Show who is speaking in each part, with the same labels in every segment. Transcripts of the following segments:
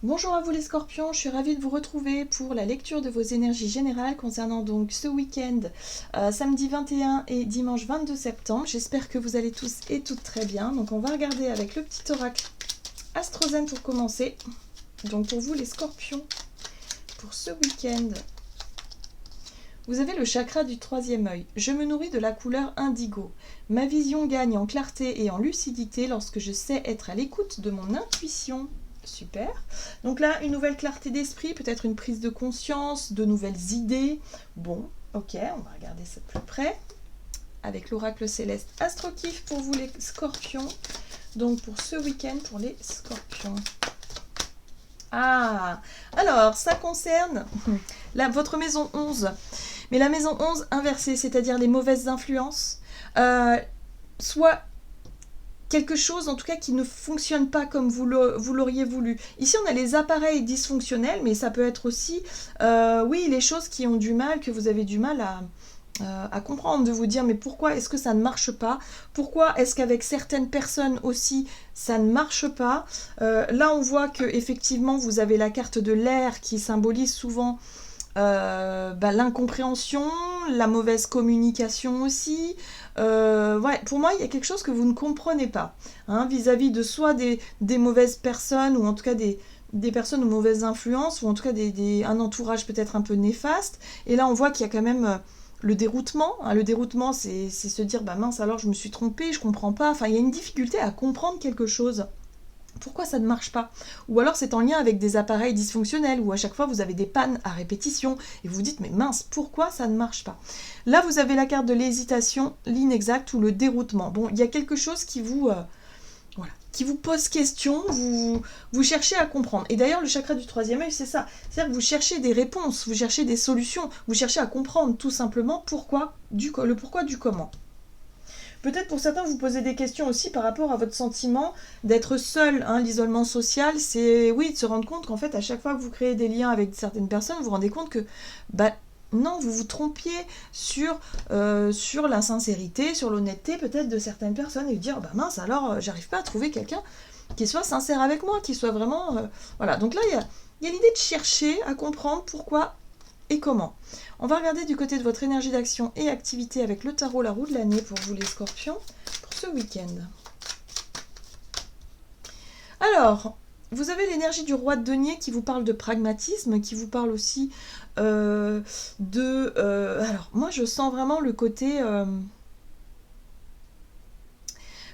Speaker 1: Bonjour à vous les scorpions, je suis ravie de vous retrouver pour la lecture de vos énergies générales concernant donc ce week-end, samedi 21 et dimanche 22 septembre. J'espère que vous allez tous et toutes très bien. Donc on va regarder avec le petit oracle Astrozen pour commencer. Donc pour vous les scorpions, pour ce week-end, vous avez le chakra du troisième œil. Je me nourris de la couleur indigo. Ma vision gagne en clarté et en lucidité lorsque je sais être à l'écoute de mon intuition. Super. Donc là, une nouvelle clarté d'esprit, peut-être une prise de conscience, de nouvelles idées. Bon, ok, on va regarder ça de plus près. Avec l'oracle céleste Astrokif pour vous les scorpions. Donc pour ce week-end, pour les scorpions. Ah, alors ça concerne votre maison 11. Mais la maison 11 inversée, c'est-à-dire les mauvaises influences, soit quelque chose en tout cas qui ne fonctionne pas comme vous l'auriez voulu. Ici on a les appareils dysfonctionnels, mais ça peut être aussi, oui, les choses qui ont du mal, que vous avez du mal à comprendre, de vous dire mais pourquoi est-ce que ça ne marche pas, pourquoi est-ce qu'avec certaines personnes aussi ça ne marche pas. Là on voit que effectivement vous avez la carte de l'air qui symbolise souvent l'incompréhension, la mauvaise communication aussi. Ouais, pour moi, il y a quelque chose que vous ne comprenez pas vis-à-vis de soit des mauvaises personnes, ou en tout cas des personnes aux mauvaises influences, ou en tout cas un entourage peut-être un peu néfaste. Et là, on voit qu'il y a quand même le déroutement. Le déroutement, c'est se dire, bah mince, alors je me suis trompée, je comprends pas. Enfin, il y a une difficulté à comprendre quelque chose. Pourquoi ça ne marche pas? Ou alors c'est en lien avec des appareils dysfonctionnels, où à chaque fois vous avez des pannes à répétition, et vous dites mais mince, pourquoi ça ne marche pas? Là vous avez la carte de l'hésitation, l'inexact ou le déroutement. Bon, il y a quelque chose qui vous, voilà, qui vous pose question, vous cherchez à comprendre. Et d'ailleurs le chakra du troisième œil c'est ça, c'est-à-dire que vous cherchez des réponses, vous cherchez des solutions, vous cherchez à comprendre tout simplement le pourquoi du comment. Peut-être pour certains, vous posez des questions aussi par rapport à votre sentiment d'être seul. L'isolement social, c'est oui, de se rendre compte qu'en fait, à chaque fois que vous créez des liens avec certaines personnes, vous vous rendez compte que non, vous vous trompiez sur la sincérité, sur l'honnêteté peut-être de certaines personnes, et vous dire mince, alors j'arrive pas à trouver quelqu'un qui soit sincère avec moi, qui soit vraiment... Voilà, donc là, il y a l'idée de chercher à comprendre pourquoi et comment. On va regarder du côté de votre énergie d'action et activité avec le tarot, la roue de l'année pour vous les scorpions, pour ce week-end. Alors, vous avez l'énergie du roi de denier qui vous parle de pragmatisme, qui vous parle aussi alors, moi je sens vraiment le côté...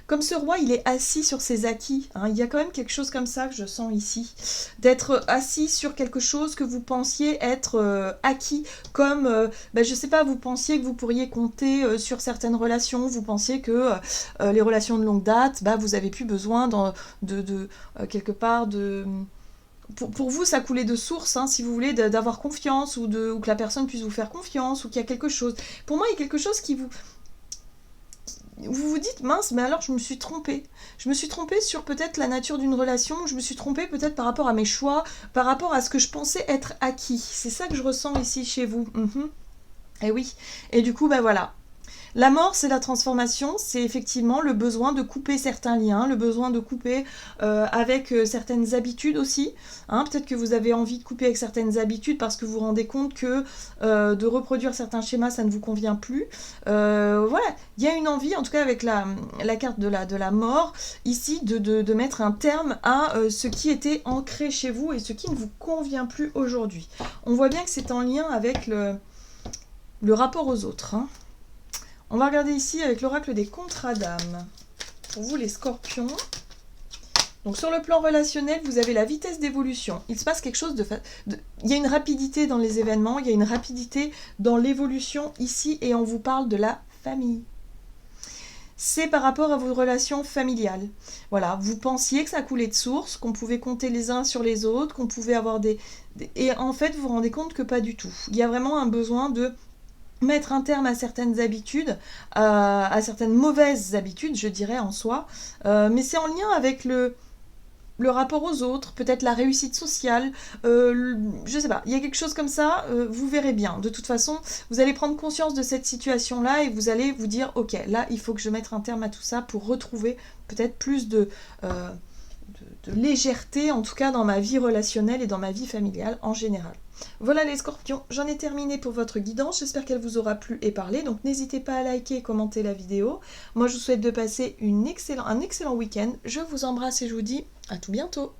Speaker 1: comme ce roi, il est assis sur ses acquis. Il y a quand même quelque chose comme ça que je sens ici. D'être assis sur quelque chose que vous pensiez être acquis. Comme, je sais pas, vous pensiez que vous pourriez compter sur certaines relations. Vous pensiez que les relations de longue date, vous avez plus besoin quelque part de... Pour vous, ça coulait de source, si vous voulez, d'avoir confiance ou que la personne puisse vous faire confiance ou qu'il y a quelque chose. Pour moi, il y a quelque chose qui vous vous dites mince, mais alors je me suis trompée. Je me suis trompée sur peut-être la nature d'une relation, je me suis trompée peut-être par rapport à mes choix, par rapport à ce que je pensais être acquis. C'est ça que je ressens ici chez vous. Et oui. Et du coup, voilà. La mort, c'est la transformation, c'est effectivement le besoin de couper certains liens, le besoin de couper avec certaines habitudes aussi. Peut-être que vous avez envie de couper avec certaines habitudes parce que vous vous rendez compte que de reproduire certains schémas, ça ne vous convient plus. Voilà, il y a une envie, en tout cas avec la carte de la mort, ici, de mettre un terme à ce qui était ancré chez vous et ce qui ne vous convient plus aujourd'hui. On voit bien que c'est en lien avec le rapport aux autres. On va regarder ici avec l'oracle des contrats d'âme. Pour vous les scorpions. Donc sur le plan relationnel, vous avez la vitesse d'évolution. Il se passe quelque chose il y a une rapidité dans les événements, il y a une rapidité dans l'évolution ici et on vous parle de la famille. C'est par rapport à vos relations familiales. Voilà, vous pensiez que ça coulait de source, qu'on pouvait compter les uns sur les autres, qu'on pouvait avoir Et en fait, vous vous rendez compte que pas du tout. Il y a vraiment un besoin de mettre un terme à certaines habitudes, à certaines mauvaises habitudes, je dirais, en soi. Mais c'est en lien avec le rapport aux autres, peut-être la réussite sociale, je sais pas, il y a quelque chose comme ça, vous verrez bien. De toute façon, vous allez prendre conscience de cette situation-là et vous allez vous dire, ok, là, il faut que je mette un terme à tout ça pour retrouver peut-être plus légèreté, en tout cas dans ma vie relationnelle et dans ma vie familiale en général. Voilà les scorpions, j'en ai terminé pour votre guidance, j'espère qu'elle vous aura plu et parlé, donc n'hésitez pas à liker et commenter la vidéo. Moi je vous souhaite de passer un excellent week-end, je vous embrasse et je vous dis à tout bientôt.